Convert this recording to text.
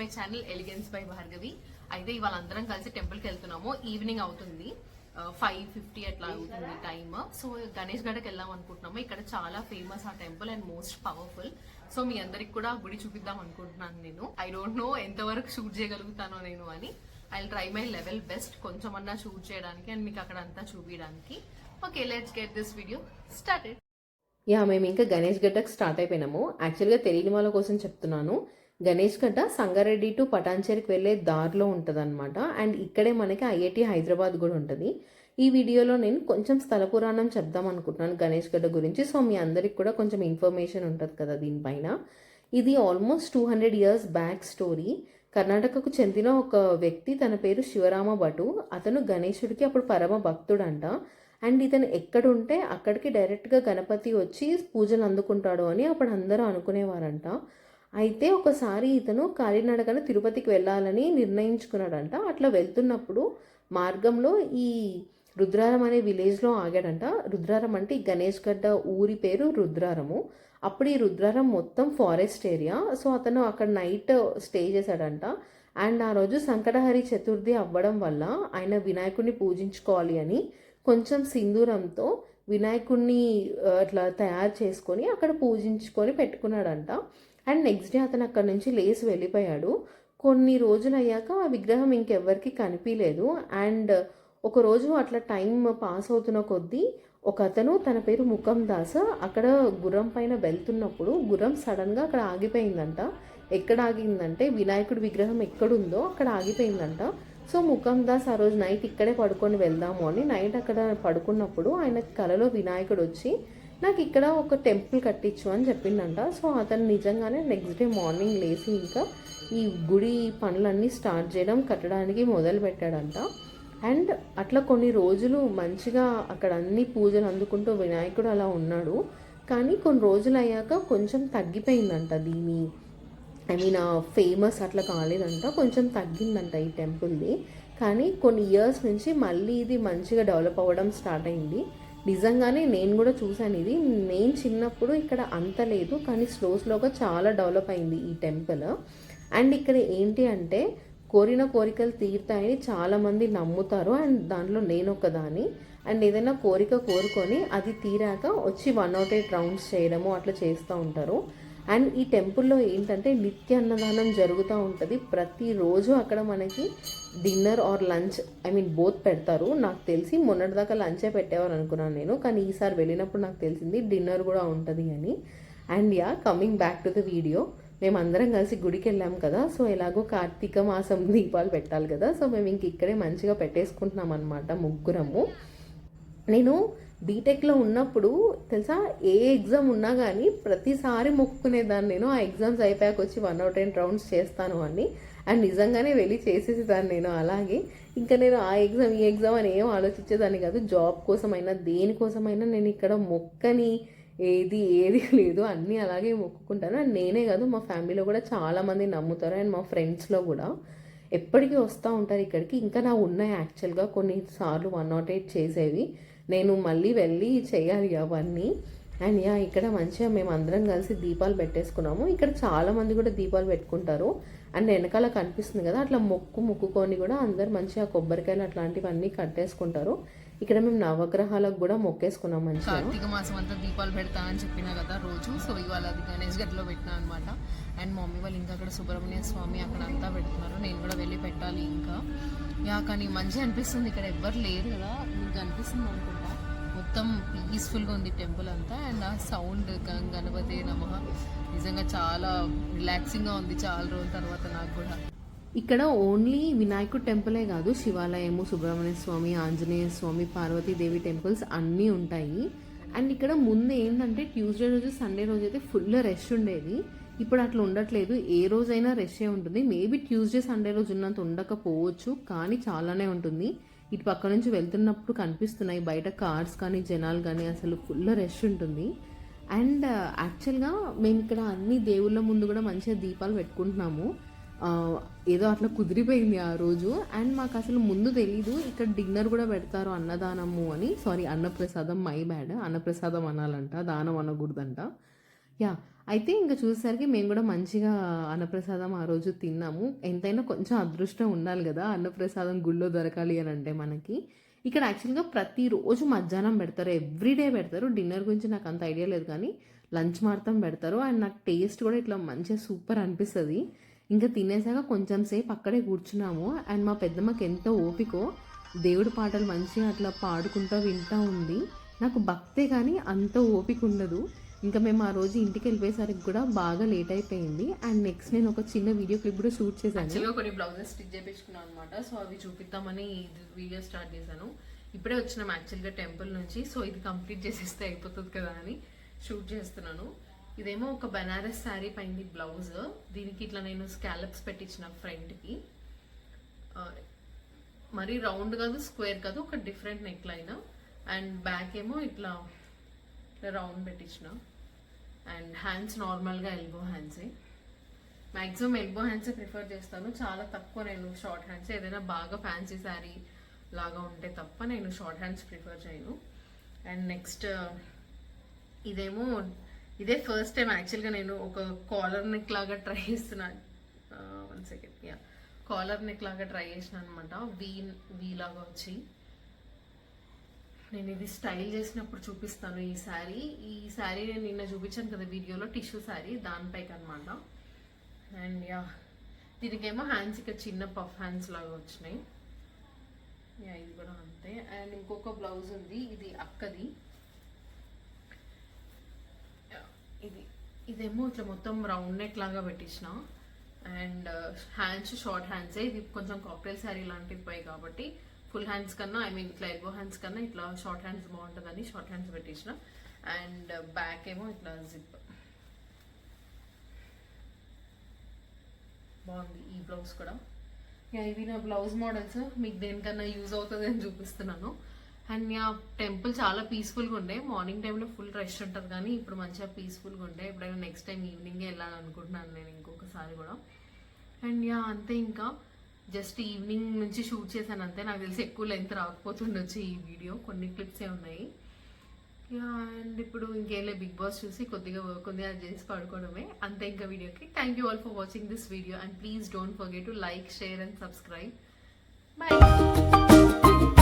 My channel elegance by Bhargavi. అయితే ఇవాళ అందరం కలిసి టెంపుల్కి వెళ్తున్నాము. ఈవినింగ్ అవుతుంది, 5:50 అట్లా అవుతుంది టైమ్. సో గణేష్ గడకి వెళ్దాం అనుకుంటున్నాము. ఇక్కడ చాలా ఫేమస్ ఆ temple and most powerful. So మీ అందరికి కూడా గుడి చూపిద్దాం అనుకుంటున్నాను నేను. ఐ డోంట్ నో ఎంతవరకు షూట్ చేయగలుగుతానో నేను అని. I try my level best కొంచెం అన్నా షూట్ చేయడానికి అండ్ మీకు అక్కడ అంతా చూపించడానికి. Okay, let's get this video started. మేము ఇంకా గణేష్ గడ్డకు స్టార్ట్ అయిపోయినాము. యాక్చువల్గా తెలియని వాళ్ళ కోసం చెప్తున్నాను. గణేష్ గడ్డ సంగారెడ్డి టు పటాన్చేరికి వెళ్ళే దారిలో ఉంటుంది అనమాట. అండ్ ఇక్కడే మనకి ఐఐటి హైదరాబాద్ కూడా ఉంటుంది. ఈ వీడియోలో నేను కొంచెం స్థల పురాణం చెప్దాం అనుకుంటున్నాను గణేష్ గడ్డ గురించి. సో మీ అందరికి కూడా కొంచెం ఇన్ఫర్మేషన్ ఉంటుంది కదా దీనిపైన. ఇది ఆల్మోస్ట్ 200 years బ్యాక్ స్టోరీ. కర్ణాటకకు చెందిన ఒక వ్యక్తి, తన పేరు శివరామ భటు. అతను గణేశుడికి అప్పుడు పరమ భక్తుడంట. అండ్ ఇతను ఎక్కడుంటే అక్కడికి డైరెక్ట్గా గణపతి వచ్చి పూజలు అందుకుంటాడు అని అప్పుడు అందరూ అనుకునేవారంట. అయితే ఒకసారి ఇతను కాలినడకన తిరుపతికి వెళ్ళాలని నిర్ణయించుకున్నాడంట. అట్లా వెళ్తున్నప్పుడు మార్గంలో ఈ రుద్రారం అనే విలేజ్లో ఆగాడంట. రుద్రారం అంటే ఈ గణేష్ గడ్డ ఊరి పేరు రుద్రారము. అప్పుడు ఈ రుద్రారం మొత్తం ఫారెస్ట్ ఏరియా. సో అతను అక్కడ నైట్ స్టే చేశాడంట. అండ్ ఆ రోజు సంకటహరి చతుర్థి అవ్వడం వల్ల ఆయన వినాయకుడిని పూజించుకోవాలి అని కొంచెం సింధూరంతో వినాయకుడిని అట్లా తయారు చేసుకొని అక్కడ పూజించుకొని పెట్టుకున్నాడంట. అండ్ నెక్స్ట్ డే అతను అక్కడ నుంచి లేచి వెళ్ళిపోయాడు. కొన్ని రోజులు అయ్యాక ఆ విగ్రహం ఇంకెవ్వరికి కనిపించలేదు. అండ్ ఒకరోజు అట్లా టైం పాస్ అవుతున్న కొద్దీ ఒక అతను, తన పేరు ముఖం దాస్, అక్కడ గుర్రం పైన వెళ్తున్నప్పుడు గుర్రం సడన్గా అక్కడ ఆగిపోయిందంట. ఎక్కడ ఆగిందంటే వినాయకుడి విగ్రహం ఎక్కడుందో అక్కడ ఆగిపోయిందంట. సో ముఖం దాస్ ఆ రోజు నైట్ ఇక్కడే పడుకొని వెళ్దాము అని నైట్ అక్కడ పడుకున్నప్పుడు ఆయన కలలో వినాయకుడు వచ్చి నాకు ఇక్కడ ఒక టెంపుల్ కట్టించు అని చెప్పిండంట. సో అతను నిజంగానే నెక్స్ట్ డే మార్నింగ్ లేచి ఇంకా ఈ గుడి పనులన్నీ స్టార్ట్ చేయడం, కట్టడానికి మొదలు పెట్టాడంట. అండ్ అట్లా కొన్ని రోజులు మంచిగా అక్కడ అన్ని పూజలు అందుకుంటూ వినాయకుడు అలా ఉన్నాడు. కానీ కొన్ని రోజులు అయ్యాక కొంచెం తగ్గిపోయిందంట దీని ఫేమస్ అట్లా కాలేదంట, కొంచెం తగ్గిందంట ఈ టెంపుల్ది. కానీ కొన్ని ఇయర్స్ నుంచి మళ్ళీ ఇది మంచిగా డెవలప్ అవ్వడం స్టార్ట్ అయింది. నిజంగానే నేను కూడా చూశాను ఇది. నేను చిన్నప్పుడు ఇక్కడ అంత లేదు, కానీ స్లోగా చాలా డెవలప్ అయింది ఈ టెంపుల్. అండ్ ఇక్కడ ఏంటి అంటే కోరిన కోరికలు తీరుతాయని చాలామంది నమ్ముతారు. అండ్ దాంట్లో నేను ఒకదాన్ని. అండ్ ఏదైనా కోరిక కోరుకొని అది తీరాక వచ్చి 108 రౌండ్స్ చేయడము అట్లా చేస్తూ ఉంటారు. అండ్ ఈ టెంపుల్లో ఏంటంటే నిత్య అన్నదానం జరుగుతూ ఉంటుంది. ప్రతిరోజు అక్కడ మనకి డిన్నర్ ఆర్ లంచ్, బోత్ పెడతారు. నాకు తెలిసి మొన్నటిదాకా లంచే పెట్టేవారు అనుకున్నాను నేను, కానీ ఈసారి వెళ్ళినప్పుడు నాకు తెలిసింది డిన్నర్ కూడా ఉంటుంది అని. And coming back to the video, మేమందరం కలిసి గుడికి వెళ్ళాం కదా. సో ఎలాగో కార్తీక మాసం దీపాలు పెట్టాలి కదా. సో మేము ఇంక ఇక్కడే మంచిగా పెట్టేసుకుంటున్నాం అనమాట ముగ్గురము. నేను బీటెక్లో ఉన్నప్పుడు తెలుసా, ఏ ఎగ్జామ్ ఉన్నా కానీ ప్రతిసారి మొక్కుకునేదాన్ని నేను. ఆ ఎగ్జామ్స్ అయిపోయాక వచ్చి 108 రౌండ్స్ చేస్తాను అని. అండ్ నిజంగానే వెళ్ళి చేసేసేదాన్ని నేను. అలాగే ఇంకా నేను ఆ ఎగ్జామ్ ఈ ఎగ్జామ్ అని ఏం ఆలోచించేదాన్ని కాదు. జాబ్ కోసమైనా దేనికోసమైనా నేను ఇక్కడ మొక్కని ఏది లేదు, అన్నీ అలాగే మొక్కుకుంటాను. అండ్ నేనే కాదు, మా ఫ్యామిలీలో కూడా చాలామంది నమ్ముతారు. అండ్ మా ఫ్రెండ్స్లో కూడా ఎప్పటికీ వస్తూ ఉంటారు ఇక్కడికి. ఇంకా నా ఉన్నాయి యాక్చువల్గా కొన్నిసార్లు 108 చేసేవి. నేను మళ్ళీ వెళ్ళి చేయాలి అవన్నీ. అండ్ ఇక్కడ మంచిగా మేము అందరం కలిసి దీపాలు పెట్టేసుకున్నాము. ఇక్కడ చాలామంది కూడా దీపాలు పెట్టుకుంటారు. అండ్ వెనకాల కనిపిస్తుంది కదా, అట్లా మొక్కుకొని కూడా అందరు మంచిగా కొబ్బరికాయలు అట్లాంటివన్నీ కట్టేసుకుంటారు. ఇక్కడ మేము నవగ్రహాలకు కూడా మొక్కేసుకున్నాం మంచిగా. కార్తీక మాసం అంతా దీపాలు పెడతా అని చెప్పినా కదా రోజు. సో ఇవాళ అది గణేష్ గడ్డలో పెట్టినా అనమాట. అండ్ మమ్మీ వాళ్ళు ఇంకా అక్కడ సుబ్రహ్మణ్య స్వామి అక్కడ అంతా పెడుతున్నారు. నేను కూడా వెళ్ళి పెట్టాలి ఇంకా. కానీ మంచిగా అనిపిస్తుంది. ఇక్కడ ఎవ్వరు లేరు కదా, మీకు అనిపిస్తుంది అనుకుంటా. మొత్తం పీస్ఫుల్గా ఉంది టెంపుల్ అంతా. అండ్ ఆ సౌండ్ గణపతి నమః నిజంగా చాలా రిలాక్సింగ్గా ఉంది చాలా రోజుల తర్వాత నాకు కూడా. ఇక్కడ ఓన్లీ వినాయకుడు టెంపులే కాదు, శివాలయము, సుబ్రహ్మణ్య స్వామి, ఆంజనేయ స్వామి, పార్వతీదేవి టెంపుల్స్ అన్నీ ఉంటాయి. అండ్ ఇక్కడ ముందు ఏంటంటే ట్యూస్డే రోజు, సండే రోజు అయితే ఫుల్ రష్ ఉండేది. ఇప్పుడు అట్లా ఉండట్లేదు. ఏ రోజైనా రష్ే ఉంటుంది. మేబీ ట్యూస్డే సండే రోజు ఉన్నంత ఉండకపోవచ్చు, కానీ చాలానే ఉంటుంది. ఇటు పక్క నుంచి వెళ్తున్నప్పుడు కనిపిస్తున్నాయి బయట కార్స్ కానీ జనాలు కానీ, అసలు ఫుల్ రష్ ఉంటుంది. అండ్ యాక్చువల్గా మేము ఇక్కడ అన్ని దేవుళ్ళ ముందు కూడా మంచిగా దీపాలు పెట్టుకుంటున్నాము. ఏదో అట్లా కుదిరిపోయింది ఆ రోజు. అండ్ మాకు అసలు ముందు తెలీదు ఇక్కడ డిన్నర్ కూడా పెడతారు, అన్నదానము అని. సారీ, అన్నప్రసాదం, మై బ్యాడ్. అన్నప్రసాదం అనాలంట, దానం అనకూడదంట. అయితే ఇంకా చూసేసరికి మేము కూడా మంచిగా అన్నప్రసాదం ఆ రోజు తిన్నాము. ఎంతైనా కొంచెం అదృష్టం ఉండాలి కదా! అన్నప్రసాదం గుళ్ళో దొరకాలి అని అంటే మనకి. ఇక్కడ యాక్చువల్‌గా ప్రతిరోజు మధ్యాహ్నం పెడతారు. ఎవ్రీడే పెడతారు. డిన్నర్ గురించి నాకు అంత ఐడియా లేదు కానీ లంచ్ మాత్రం పెడతారు. అండ్ నాకు టేస్ట్ కూడా ఇట్లా మంచిగా సూపర్ అనిపిస్తది. ఇంకా తినేసాక కొంచెం సేపు అక్కడే కూర్చున్నాము. అండ్ మా పెద్దమ్మకి ఎంత ఓపికో దేవుడి పాటలు మంచిగా అట్లా పాడుకుంటా వింటా ఉంది. నాకు భక్తే కానీ అంత ఓపిక ఉండదు. ఇంకా మేము ఆ రోజు ఇంటికి వెళ్ళిపోయేసరికి కూడా బాగా లేట్ అయిపోయింది. అండ్ నెక్స్ట్ నేను ఒక చిన్న వీడియో క్లిప్ కూడా షూట్ చేశాను. యాక్చువల్గా కొన్ని బ్లౌజెస్ స్టిచ్ చేయించుకున్నాను అనమాట. సో అవి చూపిద్దామని వీడియో స్టార్ట్ చేశాను. ఇప్పుడే వచ్చినాం యాక్చువల్గా టెంపుల్ నుంచి. సో ఇది కంప్లీట్ చేసేస్తే అయిపోతుంది కదా అని షూట్ చేస్తున్నాను. ఇదేమో ఒక బనారస్ శారీ పైన బ్లౌజ్. దీనికి ఇట్లా నేను స్కాలప్స్ పెట్టించిన ఫ్రంట్కి. మరీ రౌండ్ కాదు, స్క్వేర్ కాదు, ఒక different neck line. And back ఏమో ఇట్లా రౌండ్ పెట్టించిన. అండ్ హ్యాండ్స్ నార్మల్గా ఎల్బో హ్యాండ్సే. మ్యాక్సిమం ఎల్బో హ్యాండ్సే ప్రిఫర్ చేస్తాను. చాలా తక్కువ నేను షార్ట్ హ్యాండ్స్, ఏదైనా బాగా ఫ్యాన్సీ శారీ లాగా ఉంటే తప్ప నేను షార్ట్ హ్యాండ్స్ ప్రిఫర్ చేయను. అండ్ నెక్స్ట్ ఇదేమో ఇదే ఫస్ట్ టైం యాక్చువల్గా నేను ఒక కాలర్ నెక్ లాగా ట్రై చేస్తున్నాను. 1 సెకండ్. కాలర్ నెక్ లాగా ట్రై చేసిన అనమాట. వీ లాగా వచ్చి నేను ఇది స్టైల్ చేసినప్పుడు చూపిస్తాను. ఈ శారీ నేను నిన్న చూపించాను కదా వీడియోలో, టిష్యూ శారీ దానిపైకి అనమాట. అండ్ దీనికేమో హ్యాండ్స్ ఇక్కడ చిన్న పఫ్ హ్యాండ్స్ లాగా వచ్చినాయి. ఇది కూడా అంతే. అండ్ ఇంకొక బ్లౌజ్ ఉంది, ఇది అక్కది. ఇదేమో ఇట్లా మొత్తం రౌండ్ నెక్ లాగా పెట్టించిన. అండ్ హ్యాండ్స్ షార్ట్ హ్యాండ్సే. ఇది కొంచెం కాక్టైల్ శారీ లాంటివి పోయి కాబట్టి ఫుల్ హ్యాండ్స్ కన్నా ఇట్లా ఎల్బో హ్యాండ్స్ కన్నా ఇట్లా షార్ట్ హ్యాండ్స్ బాగుంటుందని షార్ట్ హ్యాండ్స్ పెట్టించిన. అండ్ బ్యాక్ ఏమో ఇట్లా జిప్ బాగుంది. ఈ బ్లౌజ్ కూడా ఇవి నా బ్లౌజ్ మోడల్స్. మీకు దేనికన్నా యూజ్ అవుతుంది అని చూపిస్తున్నాను. అండ్ టెంపుల్ చాలా పీస్ఫుల్గా ఉండే. మార్నింగ్ టైంలో ఫుల్ రష్ ఉంటుంది కానీ ఇప్పుడు మంచిగా పీస్ఫుల్గా ఉండే. ఎప్పుడైనా నెక్స్ట్ టైం ఈవినింగే వెళ్ళాలనుకుంటున్నాను నేను ఇంకొకసారి కూడా. అండ్ అంతే, ఇంకా జస్ట్ ఈవినింగ్ నుంచి షూట్ చేశాను అంతే. నాకు తెలిసి ఎక్కువ లెంత్ రాకపోతుండొచ్చు ఈ వీడియో, కొన్ని క్లిప్సే ఉన్నాయి. అండ్ ఇప్పుడు ఇంకేలే బిగ్ బాస్ చూసి కొద్దిగా చేసి పడుకోవడమే అంతే ఇంకా వీడియోకి. Thank you all for watching this video and please don't forget to like, share and subscribe. Bye.